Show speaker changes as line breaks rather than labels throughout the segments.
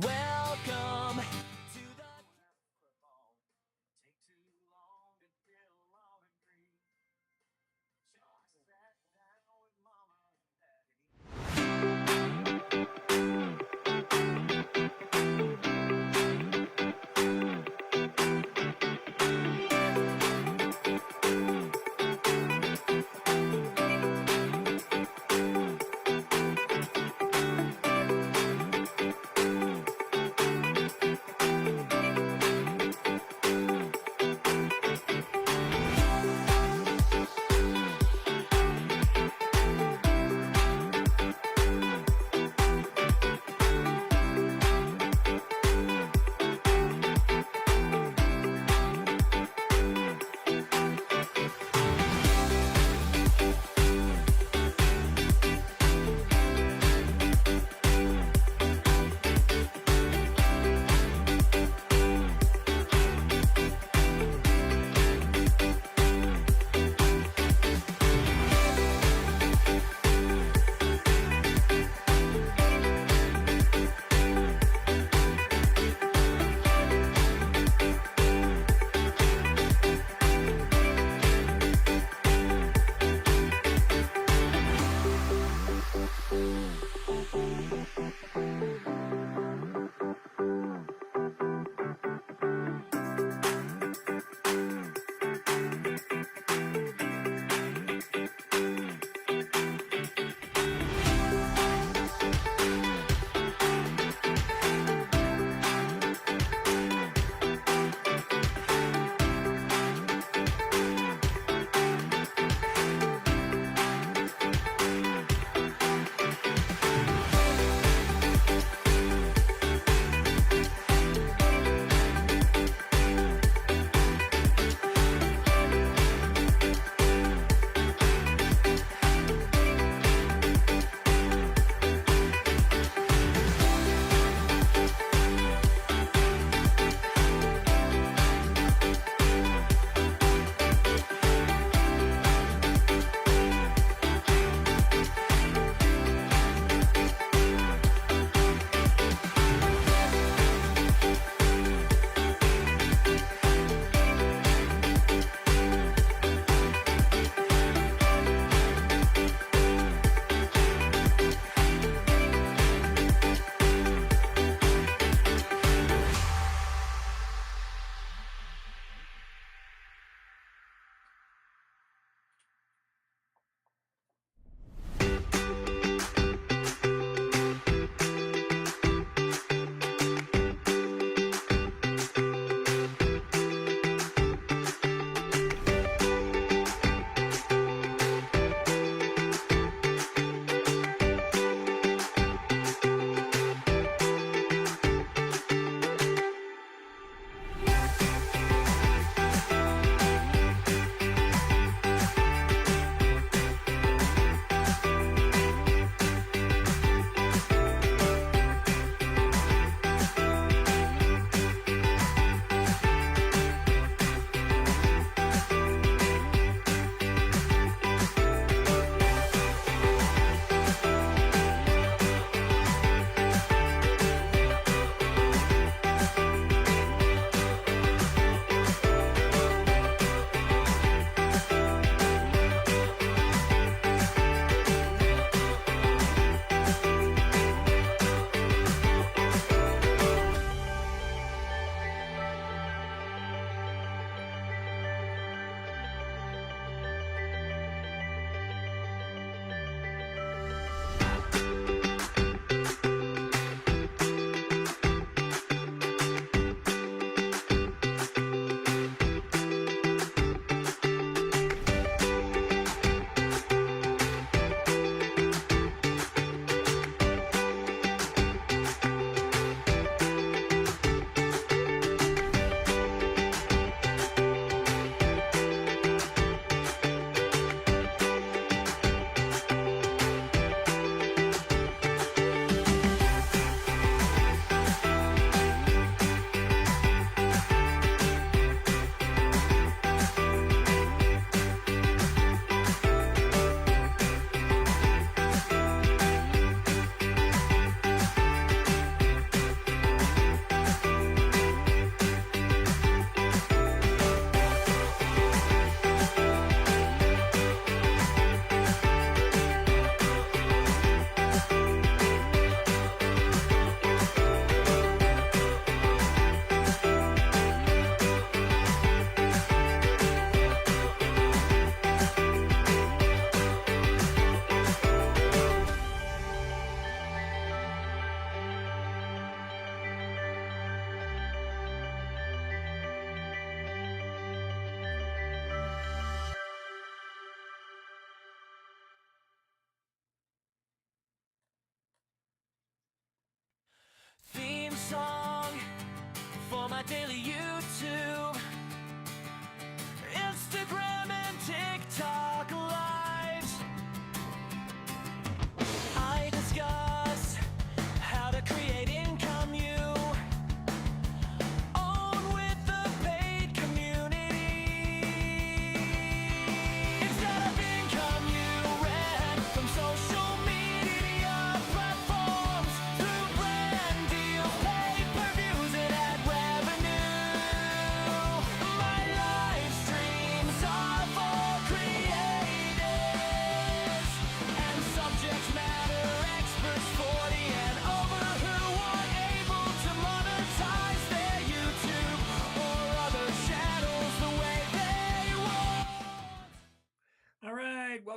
Welcome to the take too long and feel long and green. Just sat down with mama and daddy.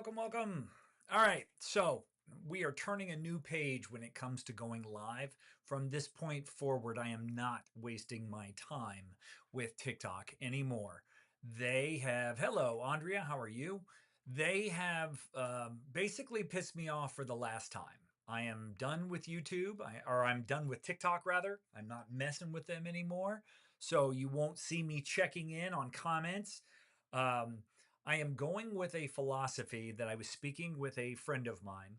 welcome, welcome. All right, so we are turning a new page when it comes to going live. From this point forward, I am not wasting my time with TikTok anymore. They have, hello, Andrea, how are you? They have basically pissed me off for the last time. I am done with YouTube, or I'm done with TikTok rather. I'm not messing with them anymore. So you won't see me checking in on comments. Um, I am going with a philosophy that I was speaking with a friend of mine,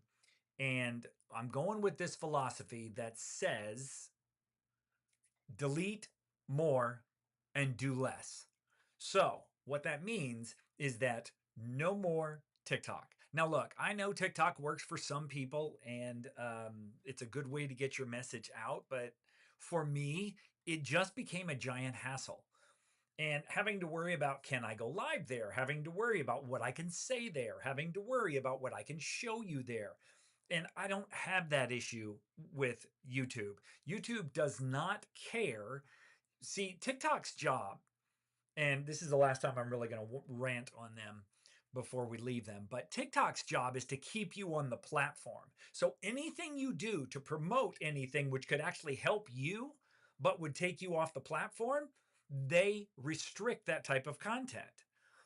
and I'm going with this philosophy that says delete more and do less. So, what that means is that no more TikTok. Now, look, I know TikTok works for some people and it's a good way to get your message out, but for me, it just became a giant hassle. And having to worry about can I go live there, having to worry about what I can say there, having to worry about what I can show you there. And I don't have that issue with YouTube. YouTube does not care. See, TikTok's job, and this is the last time I'm really going to rant on them before we leave them, but TikTok's job is to keep you on the platform. So anything you do to promote anything which could actually help you, but would take you off the platform, they restrict that type of content.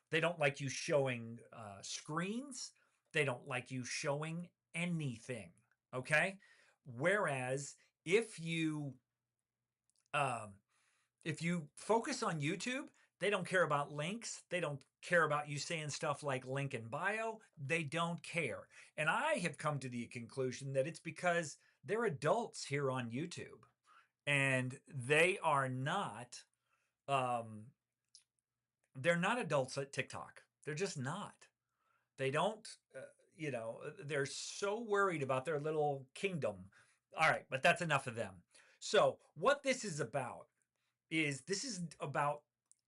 They don't like you showing screens. They don't like you showing anything. Okay. Whereas if you um, if you focus on YouTube, they don't care about links. They don't care about you saying stuff like link in bio. They don't care. And I have come to the conclusion that it's because they're adults here on YouTube and um, they're not adults at TikTok. They're just not. They don't, they're so worried about their little kingdom. All right, but that's enough of them. So, what this is about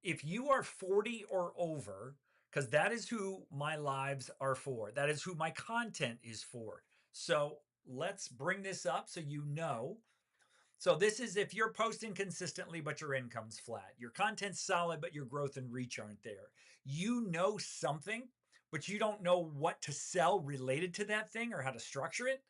if you are 40 or over, because that is who my lives are for. That is who my content is for. So let's bring this up so you know. So this is if you're posting consistently, but your income's flat. Your content's solid, but your growth and reach aren't there. You know something, but you don't know what to sell related to that thing or how to structure it.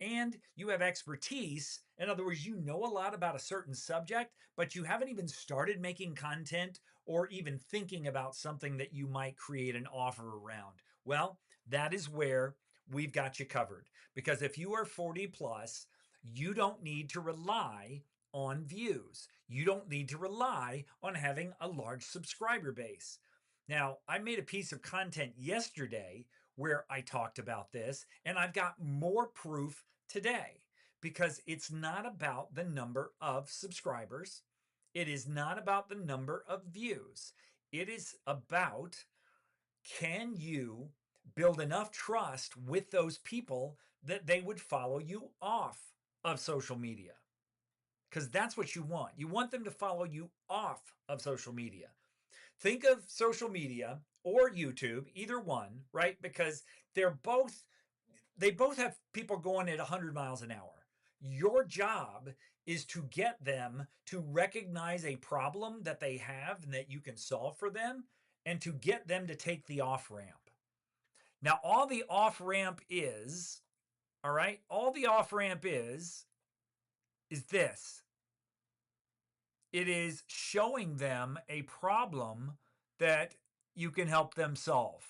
And you have expertise. In other words, you know a lot about a certain subject, but you haven't even started making content or even thinking about something that you might create an offer around. Well, that is where we've got you covered. Because if you are 40 plus, you don't need to rely on views. You don't need to rely on having a large subscriber base. Now, I made a piece of content yesterday where I talked about this, and I've got more proof today because it's not about the number of subscribers. It is not about the number of views. It is about can you build enough trust with those people that they would follow you off of social media? Because that's what you want. You want them to follow you off of social media. Think of social media or YouTube, either one, right? Because they both have people going at 100 miles an hour. Your job is to get them to recognize a problem that they have and that you can solve for them and to get them to take the off ramp. Now, all the off ramp is, all right, all the off ramp is this. It is showing them a problem that you can help them solve.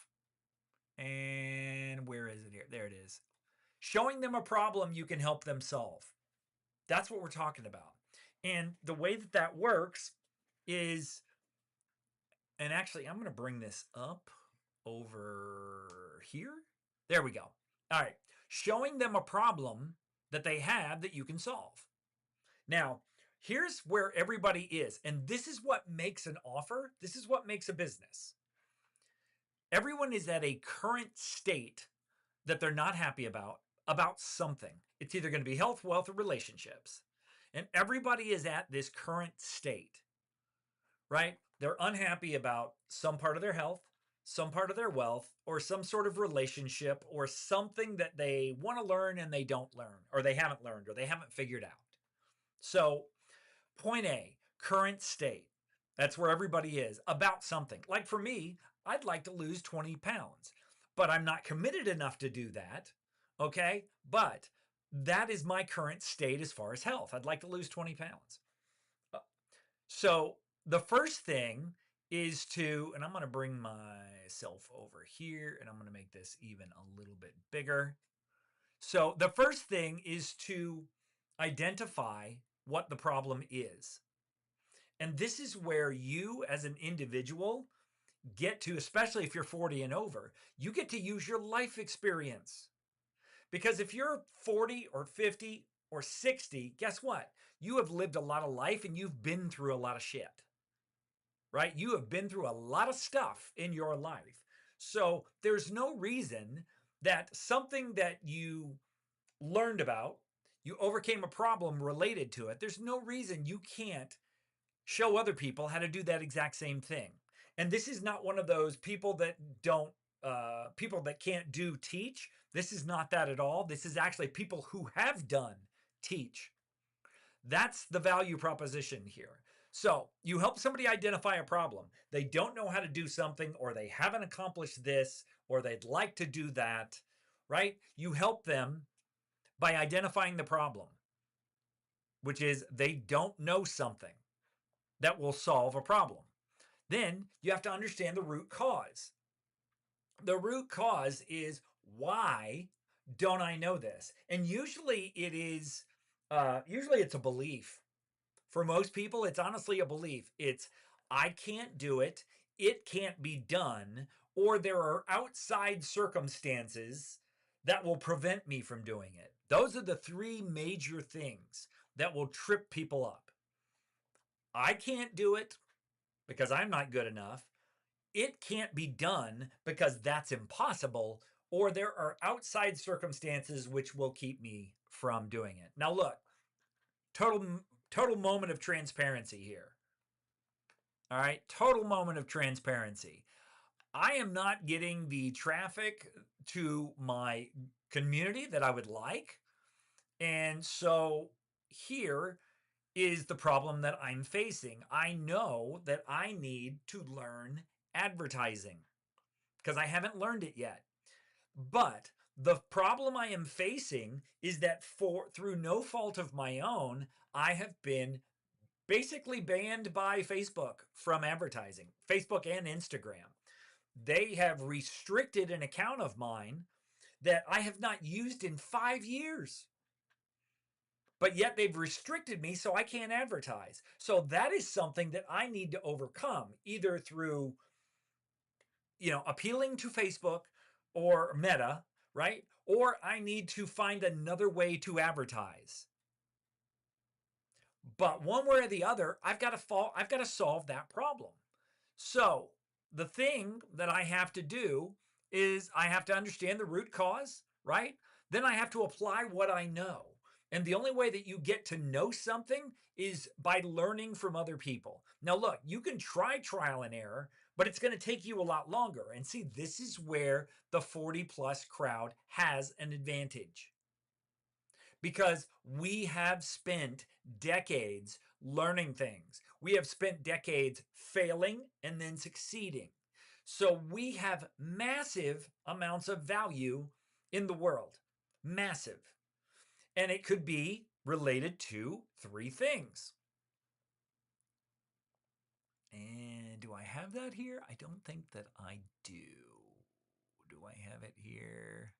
And where is it here? There it is. Showing them a problem you can help them solve. That's what we're talking about. And the way that that works is, and actually, I'm going to bring this up over here. There we go. All right. Showing them a problem that they have that you can solve. Now, here's where everybody is. And this is what makes an offer. This is what makes a business. Everyone is at a current state that they're not happy about something. It's either going to be health, wealth, or relationships. And everybody is at this current state, right? They're unhappy about some part of their health, some part of their wealth, or some sort of relationship, or something that they want to learn and they don't learn, or they haven't learned, or they haven't figured out. So, point A, current state. That's where everybody is about something. Like for me, I'd like to lose 20 pounds. but I'm not committed enough to do that. Okay. But that is my current state as far as health. I'd like to lose 20 pounds. So the first thing is to, and I'm going to bring myself over here and I'm going to make this even a little bit bigger. So the first thing is to identify what the problem is. And this is where you as an individual get to, especially if you're 40 and over, you get to use your life experience. Because if you're 40 or 50 or 60, guess what? You have lived a lot of life and you've been through a lot of shit, right? You have been through a lot of stuff in your life. So there's no reason that something that you learned about, you overcame a problem related to it, there's no reason you can't show other people how to do that exact same thing. And this is not one of those people that people that can't do teach. This is not that at all. This is actually people who have done teach. That's the value proposition here. So you help somebody identify a problem. They don't know how to do something, or they haven't accomplished this, or they'd like to do that, right? You help them by identifying the problem, which is they don't know something that will solve a problem. Then you have to understand the root cause. The root cause is, why don't I know this? And usually it's a belief. For most people, it's honestly a belief. It's, I can't do it, it can't be done, or there are outside circumstances that will prevent me from doing it. Those are the three major things that will trip people up. I can't do it because I'm not good enough. It can't be done because that's impossible, or there are outside circumstances which will keep me from doing it. Now look, total moment of transparency here. All right, total moment of transparency. I am not getting the traffic to my community that I would like. And so here is the problem that I'm facing. I know that I need to learn advertising because I haven't learned it yet. But the problem I am facing is that through no fault of my own, I have been basically banned by Facebook from advertising, Facebook and Instagram. They have restricted an account of mine that I have not used in 5 years. But yet they've restricted me so I can't advertise. So that is something that I need to overcome, either through, appealing to Facebook or Meta, right? Or I need to find another way to advertise. But one way or the other, I've got to solve that problem. So the thing that I have to do is I have to understand the root cause, right? Then I have to apply what I know. And the only way that you get to know something is by learning from other people. Now, look, you can try trial and error, but it's going to take you a lot longer. And see, this is where the 40 plus crowd has an advantage. Because we have spent decades learning things. We have spent decades failing and then succeeding. So we have massive amounts of value in the world. Massive. And it could be related to 3 things. And do I have that here? I don't think that I do. Do I have it here?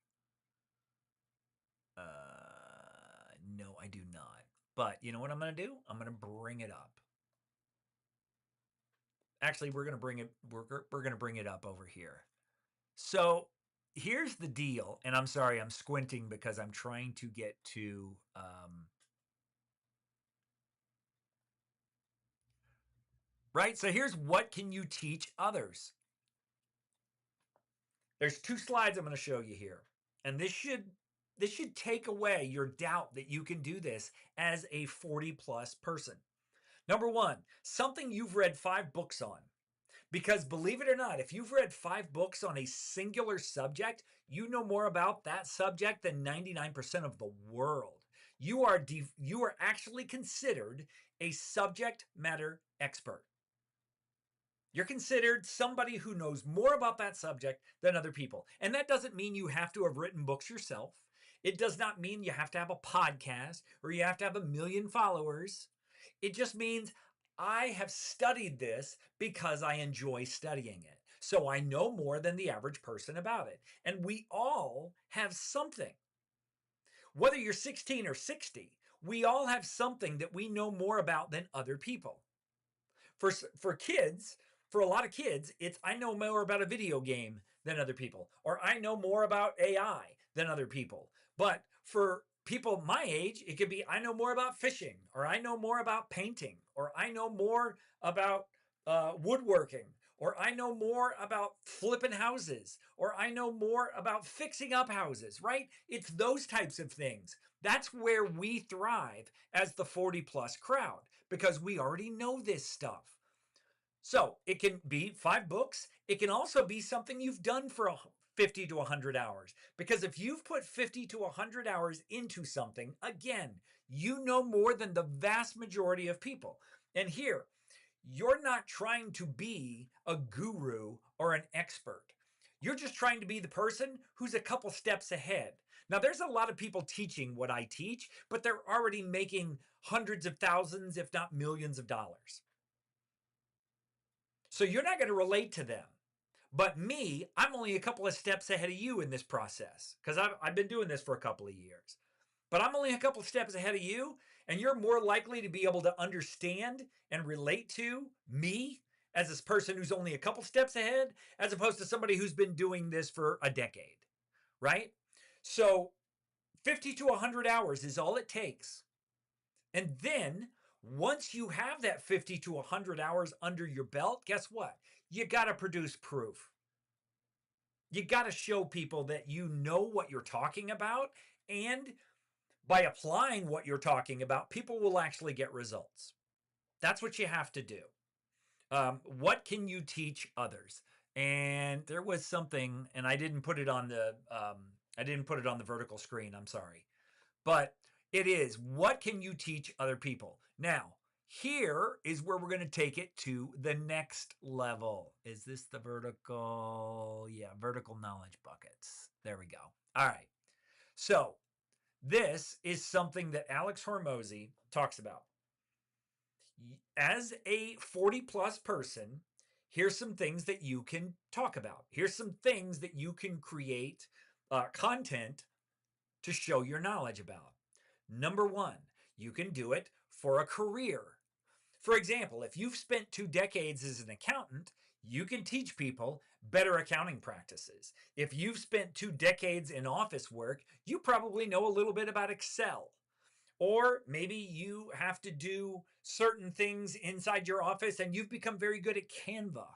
No, I do not. But you know what I'm going to do? I'm going to bring it up. Actually, we're going to bring it up over here. So here's the deal. And I'm sorry, I'm squinting because I'm trying to get to, right? So here's, what can you teach others? There's 2 slides I'm going to show you here. And this should take away your doubt that you can do this as a 40 plus person. Number 1, something you've read 5 books on. Because believe it or not, if you've read 5 books on a singular subject, you know more about that subject than 99% of the world. You are actually considered a subject matter expert. You're considered somebody who knows more about that subject than other people. And that doesn't mean you have to have written books yourself. It does not mean you have to have a podcast or you have to have a million followers. It just means I have studied this because I enjoy studying it. So I know more than the average person about it. And we all have something. Whether you're 16 or 60, we all have something that we know more about than other people. For kids, for a lot of kids, it's I know more about a video game than other people, or I know more about AI than other people. But for people my age, it could be I know more about fishing, or I know more about painting, or I know more about woodworking, or I know more about flipping houses, or I know more about fixing up houses, right? It's those types of things. That's where we thrive as the 40 plus crowd because we already know this stuff. So it can be 5 books. It can also be something you've done for 50 to 100 hours. Because if you've put 50 to 100 hours into something, again, you know more than the vast majority of people. And here, you're not trying to be a guru or an expert. You're just trying to be the person who's a couple steps ahead. Now, there's a lot of people teaching what I teach, but they're already making hundreds of thousands, if not millions of dollars. So you're not going to relate to them. But me, I'm only a couple of steps ahead of you in this process because I've been doing this for a couple of years. But I'm only a couple of steps ahead of you, and you're more likely to be able to understand and relate to me as this person who's only a couple steps ahead, as opposed to somebody who's been doing this for a decade, right? So 50 to 100 hours is all it takes. And then once you have that 50 to 100 hours under your belt, guess what? You got to produce proof. You got to show people that you know what you're talking about. And by applying what you're talking about, people will actually get results. That's what you have to do. What can you teach others? And there was something, and I didn't put it on the vertical screen. I'm sorry, but it is what can you teach other people? Now, here is where we're going to take it to the next level. Is this the vertical? Yeah, vertical knowledge buckets. There we go. All right. So this is something that Alex Hormozy talks about. As a 40 plus person, here's some things that you can talk about. Here's some things that you can create content to show your knowledge about. Number 1, you can do it for a career. For example, if you've spent 2 decades as an accountant, you can teach people better accounting practices. If you've spent 2 decades in office work, you probably know a little bit about Excel. Or maybe you have to do certain things inside your office and you've become very good at Canva.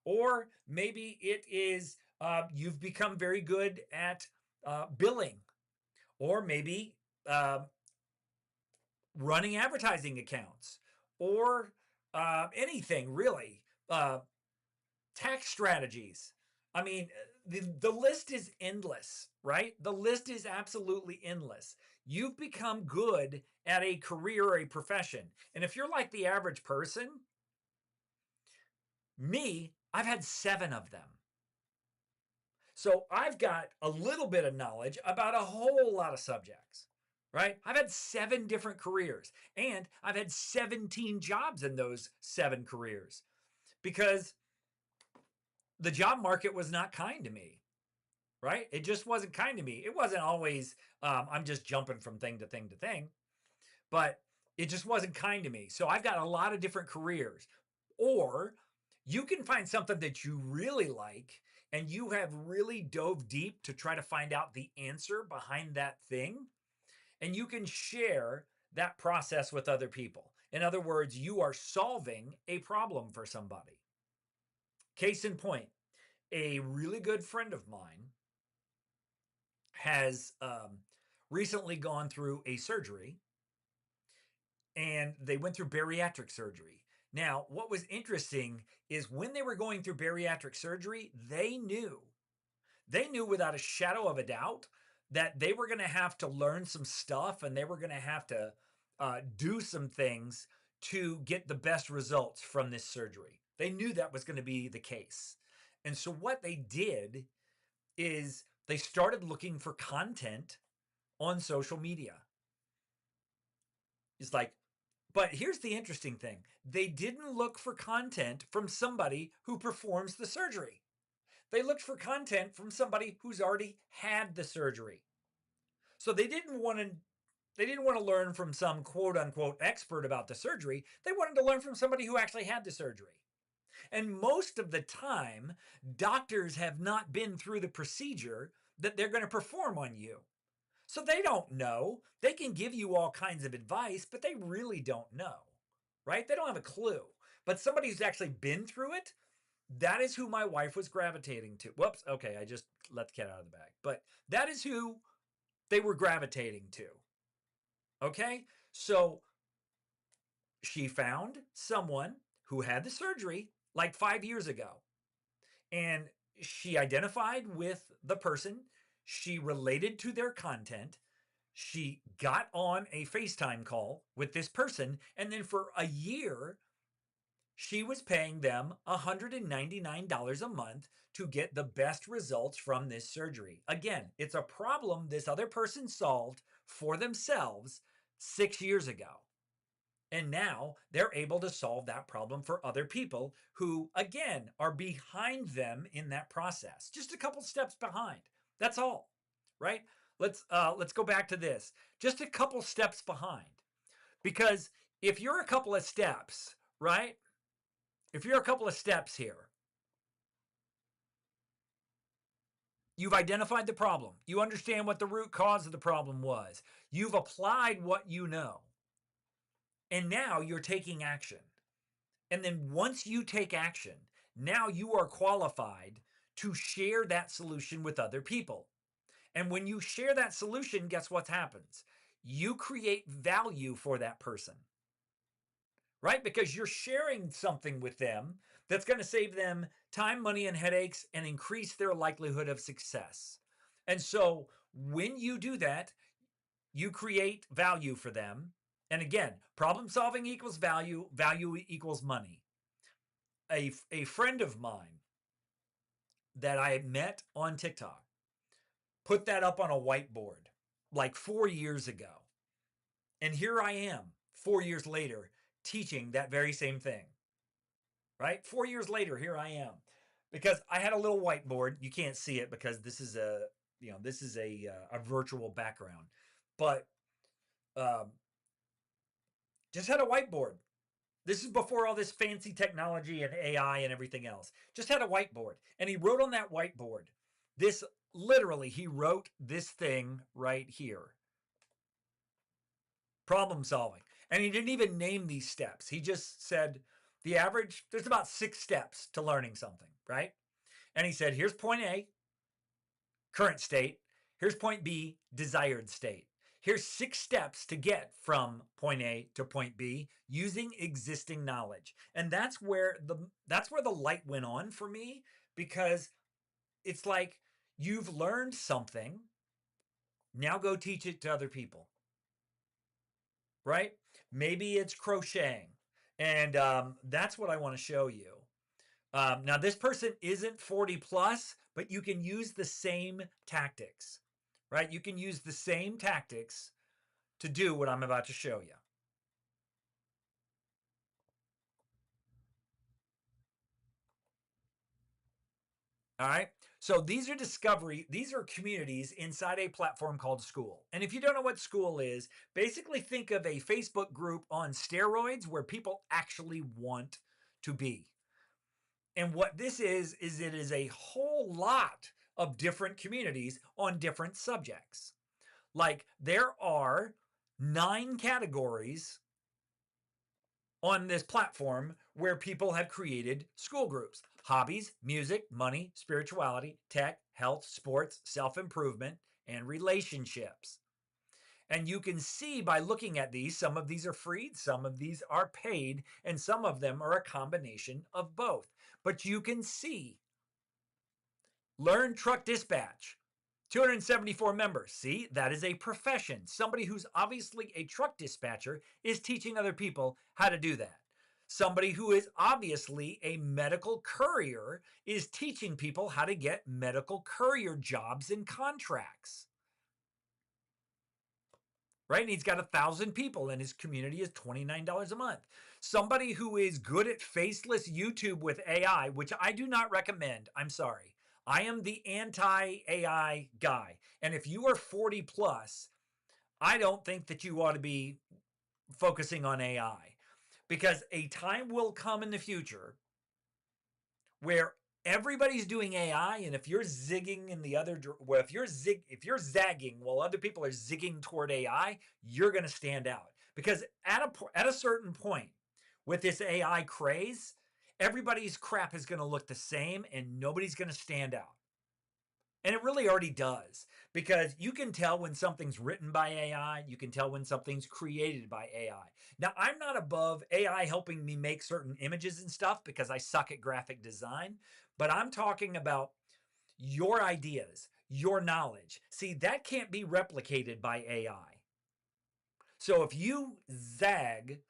Or maybe it is you've become very good at billing. Or maybe running advertising accounts. Or anything really. Tax strategies. I mean, the list is endless, right? The list is absolutely endless. You've become good at a career or a profession. And if you're like the average person, me, I've had 7 of them. So I've got a little bit of knowledge about a whole lot of subjects, right? I've had 7 different careers and I've had 17 jobs in those 7 careers because the job market was not kind to me, right? It just wasn't kind to me. It wasn't always, I'm just jumping from thing to thing to thing, but it just wasn't kind to me. So I've got a lot of different careers. Or you can find something that you really like and you have really dove deep to try to find out the answer behind that thing. And you can share that process with other people. In other words, you are solving a problem for somebody. Case in point, a really good friend of mine has recently gone through a surgery and they went through bariatric surgery. Now, what was interesting is when they were going through bariatric surgery, they knew without a shadow of a doubt that they were going to have to learn some stuff and they were going to have to do some things to get the best results from this surgery. They knew that was going to be the case. And so what they did is they started looking for content on social media. It's like, but here's the interesting thing. They didn't look for content from somebody who performs the surgery. They looked for content from somebody who's already had the surgery. So they didn't want to learn from some quote unquote expert about the surgery. They wanted to learn from somebody who actually had the surgery. And most of the time, doctors have not been through the procedure that they're going to perform on you. So they don't know. They can give you all kinds of advice, but they really don't know, right? They don't have a clue. But somebody who's actually been through it, that is who my wife was gravitating to. Whoops, okay, I just let the cat out of the bag. But that is who they were gravitating to. Okay? So she found someone who had the surgery like 5 years ago. And she identified with the person. She related to their content. She got on a FaceTime call with this person. And then for a year, she was paying them $199 a month to get the best results from this surgery. Again, it's a problem this other person solved for themselves 6 years ago. And now they're able to solve that problem for other people who, again, are behind them in that process. Just a couple steps behind. That's all, right? Let's go back to this. Just a couple steps behind. Because if you're a couple of steps, right? If you're a couple of steps here, you've identified the problem. You understand what the root cause of the problem was. You've applied what you know. And now you're taking action. And then once you take action, now you are qualified to share that solution with other people. And when you share that solution, guess what happens? You create value for that person, right? Because you're sharing something with them that's going to save them time, money, and headaches and increase their likelihood of success. And so when you do that, you create value for them. And again, problem solving equals value, value equals money. A friend of mine that I met on TikTok put that up on a whiteboard like 4 years ago. And here I am 4 years later teaching that very same thing, right? 4 years later, here I am, because I had a little whiteboard. You can't see it because this is a virtual background, but just had a whiteboard. This is before all this fancy technology and AI and everything else. Just had a whiteboard. And he wrote on that whiteboard, he wrote this thing right here. Problem solving. And he didn't even name these steps. He just said the average, there's about 6 steps to learning something, right? And he said, here's point A, current state. Here's point B, desired state. Here's 6 steps to get from point A to point B using existing knowledge. And that's where the light went on for me, because it's like, you've learned something. Now go teach it to other people, right? Maybe it's crocheting. And that's what I want to show you. Now, this person isn't 40 plus, but you can use the same tactics, right? You can use the same tactics to do what I'm about to show you. All right. So these are communities inside a platform called Skool. And if you don't know what Skool is, basically think of a Facebook group on steroids where people actually want to be. And what this is it is a whole lot of different communities on different subjects. Like, there are 9 categories on this platform where people have created school groups: hobbies, music, money, spirituality, tech, health, sports, self-improvement, and relationships. And you can see by looking at these, some of these are free, some of these are paid, and some of them are a combination of both. But you can see, learn truck dispatch, 274 members. See, that is a profession. Somebody who's obviously a truck dispatcher is teaching other people how to do that. Somebody who is obviously a medical courier is teaching people how to get medical courier jobs and contracts. Right? And he's got 1,000 people and his community is $29 a month. Somebody who is good at faceless YouTube with AI, which I do not recommend. I'm sorry. I am the anti-AI guy. And if you are 40 plus, I don't think that you ought to be focusing on AI, because a time will come in the future where everybody's doing AI, and if you're zigging in the other, well, if you're zagging while other people are zigging toward AI, you're going to stand out. Because at a certain point with this AI craze, everybody's crap is going to look the same and nobody's going to stand out. And it really already does, because you can tell when something's written by AI. You can tell when something's created by AI. Now, I'm not above AI helping me make certain images and stuff because I suck at graphic design, but I'm talking about your ideas, your knowledge. See, that can't be replicated by AI. So if you zag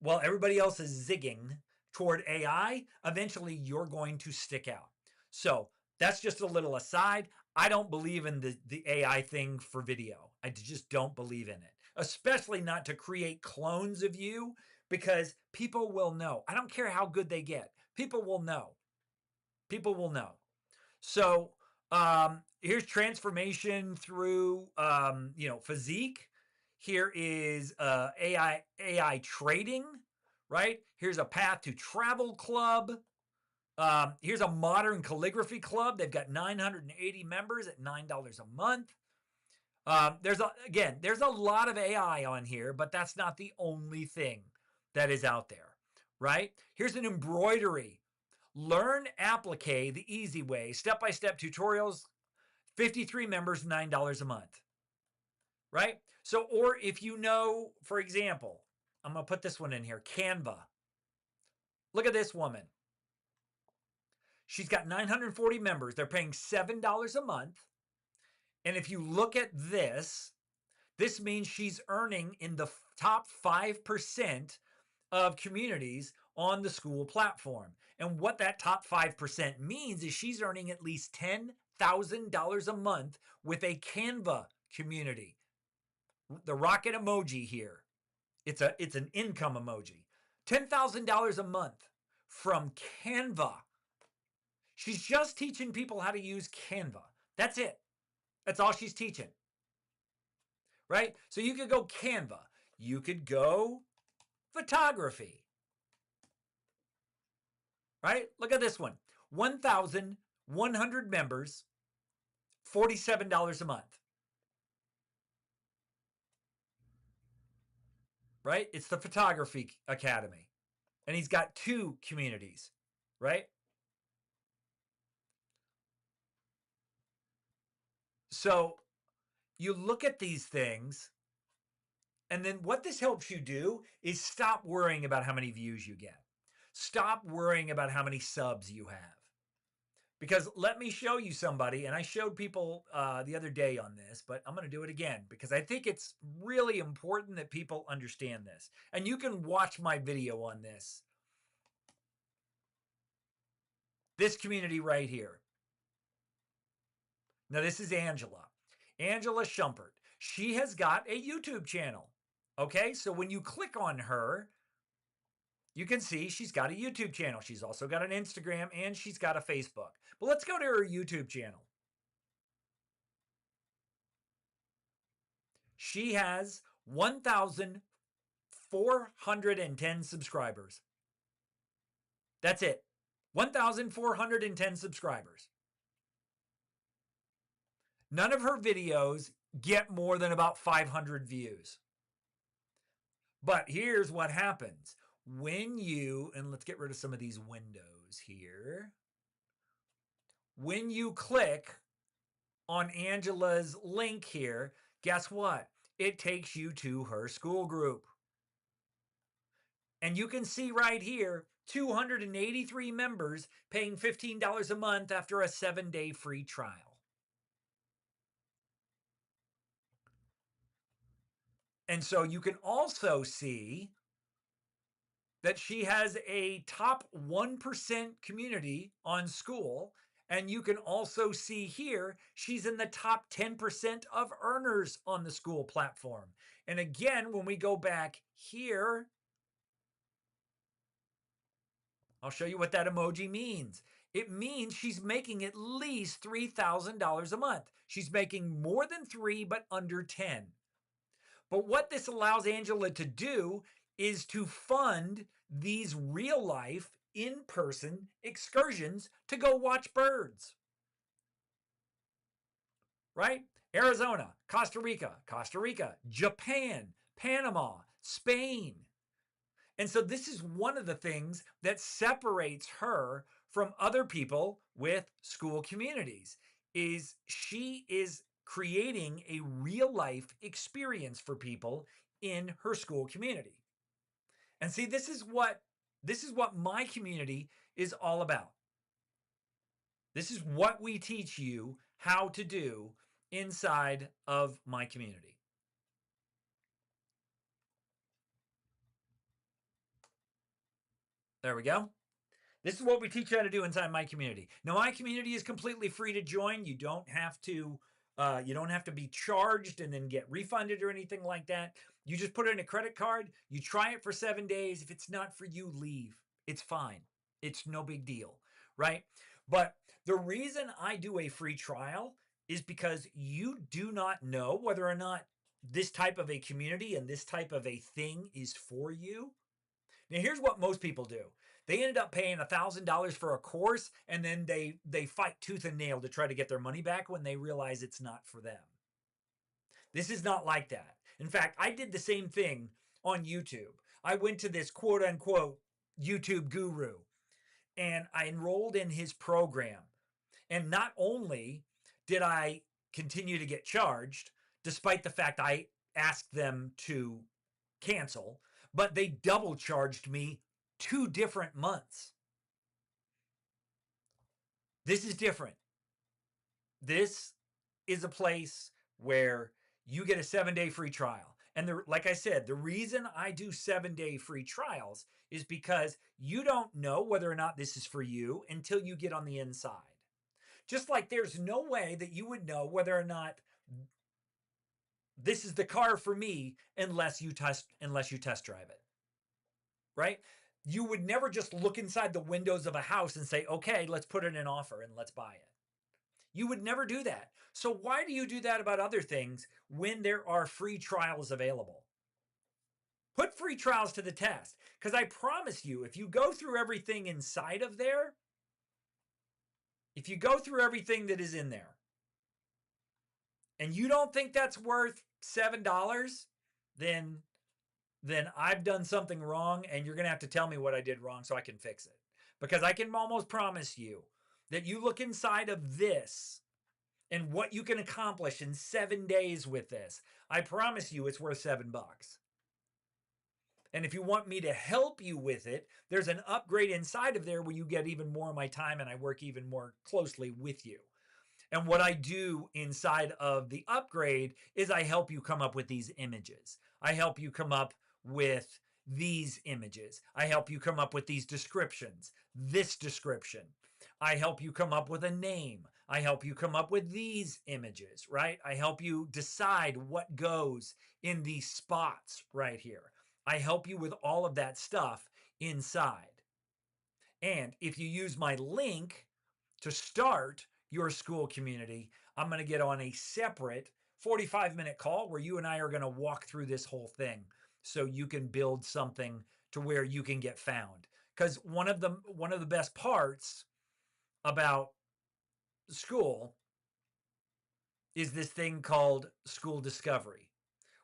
while everybody else is zigging toward AI, eventually you're going to stick out. So that's just a little aside. I don't believe in the AI thing for video. I just don't believe in it, especially not to create clones of you, because people will know. I don't care how good they get. People will know. People will know. So here's transformation through, physique. Here is AI trading, right? Here's a path to travel club. Here's a modern calligraphy club. They've got 980 members at $9 a month. There's a lot of AI on here, but that's not the only thing that is out there, right? Here's an embroidery. Learn applique the easy way, step-by-step tutorials, 53 members, $9 a month, right? So, or if you know, for example, I'm going to put this one in here, Canva. Look at this woman. She's got 940 members. They're paying $7 a month. And if you look at this means she's earning in the top 5% of communities on the Skool platform. And what that top 5% means is she's earning at least $10,000 a month with a Canva community. The rocket emoji here. It's an income emoji. $10,000 a month from Canva. She's just teaching people how to use Canva. That's it. That's all she's teaching. Right? So you could go Canva. You could go photography. Right? Look at this one. 1,100 members, $47 a month. Right? It's the Photography Academy. And he's got 2 communities. Right? So you look at these things, and then what this helps you do is stop worrying about how many views you get. Stop worrying about how many subs you have. Because let me show you somebody, and I showed people the other day on this, but I'm going to do it again because I think it's really important that people understand this. And you can watch my video on this. This community right here. Now, this is Angela. Angela Schumpert. She has got a YouTube channel. Okay, so when you click on her, you can see she's got a YouTube channel. She's also got an Instagram and she's got a Facebook. But let's go to her YouTube channel. She has 1,410 subscribers. That's it. 1,410 subscribers. None of her videos get more than about 500 views. But here's what happens. When you, and let's get rid of some of these windows here. When you click on Angela's link here, guess what? It takes you to her Skool group. And you can see right here, 283 members paying $15 a month after a 7-day free trial. And so you can also see that she has a top 1% community on Skool. And you can also see here, she's in the top 10% of earners on the Skool platform. And again, when we go back here, I'll show you what that emoji means. It means she's making at least $3,000 a month. She's making more than 3, but under 10. But what this allows Angela to do is to fund these real life in-person excursions to go watch birds. Right? Arizona, Costa Rica, Japan, Panama, Spain. And so this is one of the things that separates her from other people with Skool communities is she is creating a real life experience for people in her Skool community. And see, this is what my community is all about. This is what we teach you how to do inside of my community. There we go. This is what we teach you how to do inside my community. Now, my community is completely free to join. You don't have to be charged and then get refunded or anything like that. You just put in a credit card. You try it for 7 days. If it's not for you, leave. It's fine. It's no big deal, right? But the reason I do a free trial is because you do not know whether or not this type of a community and this type of a thing is for you. Now, here's what most people do. They ended up paying $1,000 for a course, and then they fight tooth and nail to try to get their money back when they realize it's not for them. This is not like that. In fact, I did the same thing on YouTube. I went to this quote unquote YouTube guru, and I enrolled in his program. And not only did I continue to get charged, despite the fact I asked them to cancel, but they double charged me 2 different months. This is different. This is a place where you get a 7-day free trial. And like I said, the reason I do 7-day free trials is because you don't know whether or not this is for you until you get on the inside. Just like there's no way that you would know whether or not this is the car for me unless you test drive it. Right? You would never just look inside the windows of a house and say, okay, let's put in an offer and let's buy it. You would never do that. So why do you do that about other things when there are free trials available? Put free trials to the test. Because I promise you, if you go through everything inside of there, if you go through everything that is in there, and you don't think that's worth $7, then I've done something wrong, and you're going to have to tell me what I did wrong so I can fix it. Because I can almost promise you that you look inside of this and what you can accomplish in 7 days with this, I promise you it's worth $7. And if you want me to help you with it, there's an upgrade inside of there where you get even more of my time and I work even more closely with you. And what I do inside of the upgrade is I help you come up with these images. I help you come up with these images. I help you come up with these descriptions, this description. I help you come up with a name. I help you come up with these images, right? I help you decide what goes in these spots right here. I help you with all of that stuff inside. And if you use my link to start your Skool community, I'm going to get on a separate 45-minute call where you and I are going to walk through this whole thing so you can build something to where you can get found. Because one of the best parts about Skool is this thing called Skool Discovery,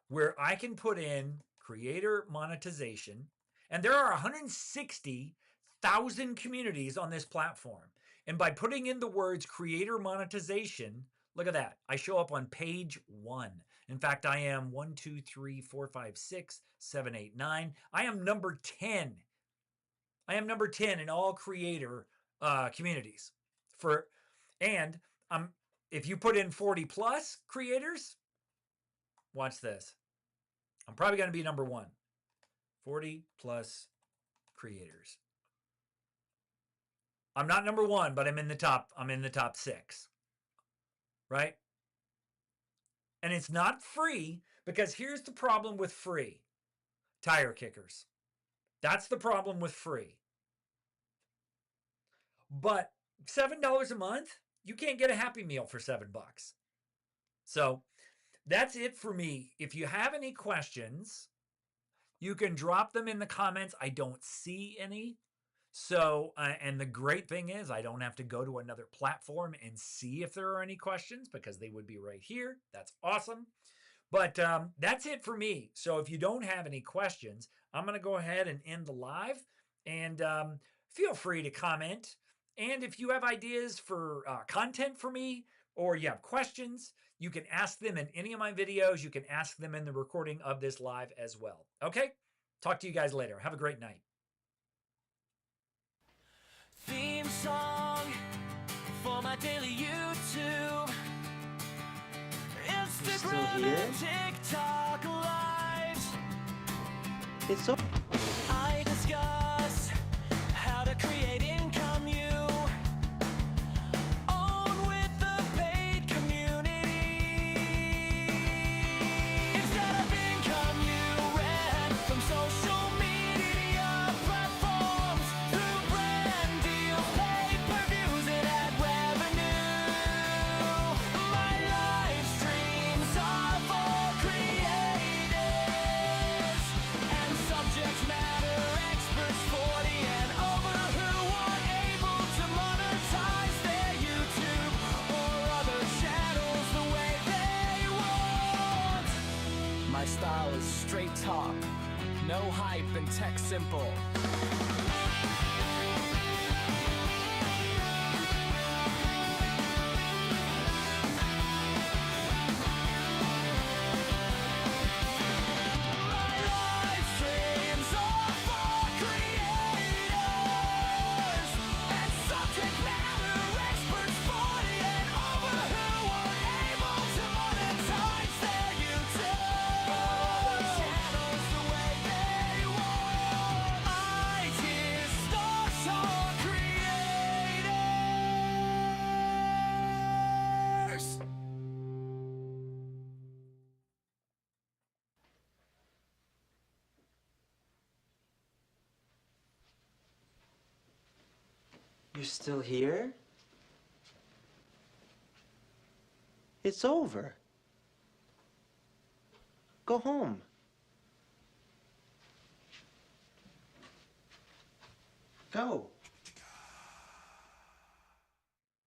where I can put in creator monetization, and there are 160,000 communities on this platform. And by putting in the words creator monetization, look at that. I show up on page 1. In fact, I am 1, 2, 3, 4, 5, 6, 7, 8, 9. I am number 10. I am number 10 in all creator communities. If you put in 40 plus creators, watch this. I'm probably going to be number 1. 40 plus creators. I'm not number 1, but I'm in the top 6. Right? And it's not free, because here's the problem with free. Tire kickers. That's the problem with free. But $7 a month, you can't get a Happy Meal for $7. So that's it for me. If you have any questions, you can drop them in the comments. I don't see any. So, and the great thing is I don't have to go to another platform and see if there are any questions, because they would be right here. That's awesome. But that's it for me. So if you don't have any questions, I'm going to go ahead and end the live. And feel free to comment. And if you have ideas for content for me, or you have questions, you can ask them in any of my videos. You can ask them in the recording of this live as well. Okay? Talk to you guys later. Have a great night.
Theme song for my daily YouTube, Instagram and TikTok lives.
It's so
I discuss how to create income you own with the paid community. Instead of income you rent from social media platforms, through brand deals, pay-per-views, and ad revenue. My live streams are for creators and subject matter experts 40 and over who aren't able to monetize their YouTube or other channels the way they want. My style is straight talk, no hype, and tech simple. My live streams are for creators and subject matter experts 40 and over who are able to monetize their YouTube or channels the way they want. Ideas stars are creators.
You're still here? It's over. Go home. Go.